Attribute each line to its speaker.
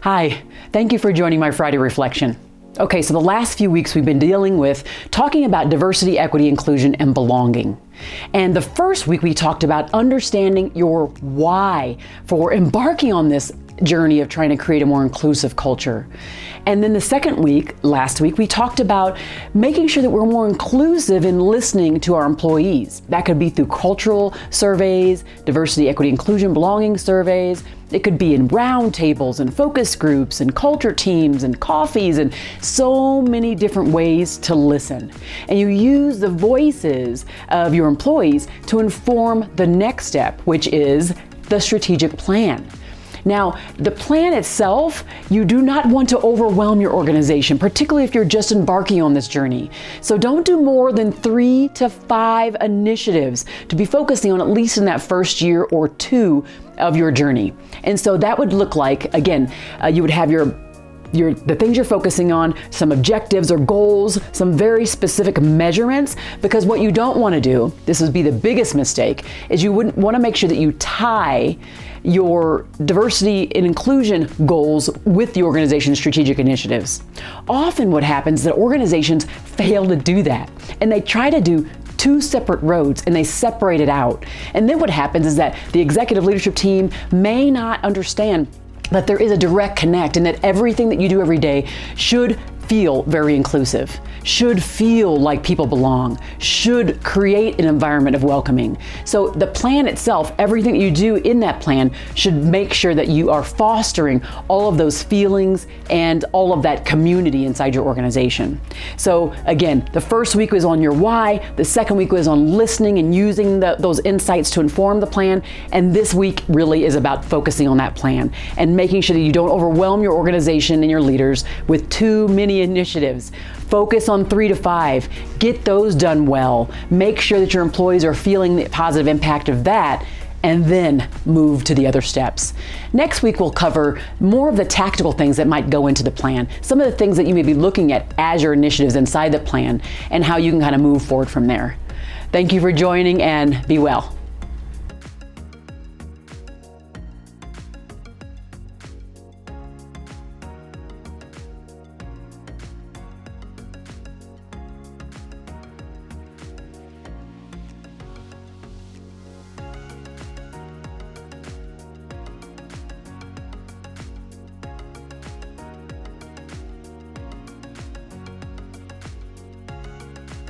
Speaker 1: Hi, thank you for joining my Friday Reflection. Okay, so the last few weeks we've been dealing with talking about diversity, equity, inclusion, and belonging. And the first week we talked about understanding your why for embarking on this journey of trying to create a more inclusive culture. And then the second week, last week, we talked about making sure that we're more inclusive in listening to our employees. That could be through cultural surveys, diversity, equity, inclusion, belonging surveys. It could be in roundtables and focus groups and culture teams and coffees and so many different ways to listen. And you use the voices of your employees to inform the next step, which is the strategic plan. Now, the plan itself, you do not want to overwhelm your organization, particularly if you're just embarking on this journey. So don't do more than 3 to 5 initiatives to be focusing on, at least in that first year or two of your journey. And so that would look like, again, you would have the things you're focusing on, some objectives or goals, some very specific measurements, because what you don't want to do, this would be the biggest mistake, is you wouldn't want to make sure that you tie your diversity and inclusion goals with the organization's strategic initiatives. Often what happens is that organizations fail to do that, and they try to do 2 separate roads and they separate it out. And then what happens is that the executive leadership team may not understand that there is a direct connect and that everything that you do every day should feel very inclusive, should feel like people belong, should create an environment of welcoming. So the plan itself, everything that you do in that plan should make sure that you are fostering all of those feelings and all of that community inside your organization. So again, the first week was on your why, the second week was on listening and using those insights to inform the plan, and this week really is about focusing on that plan and making sure that you don't overwhelm your organization and your leaders with too many initiatives. Focus on 3 to 5. Get those done well. Make sure that your employees are feeling the positive impact of that, and then move to the other steps. Next week, we'll cover more of the tactical things that might go into the plan, some of the things that you may be looking at as your initiatives inside the plan, and how you can kind of move forward from there. Thank you for joining, and be well.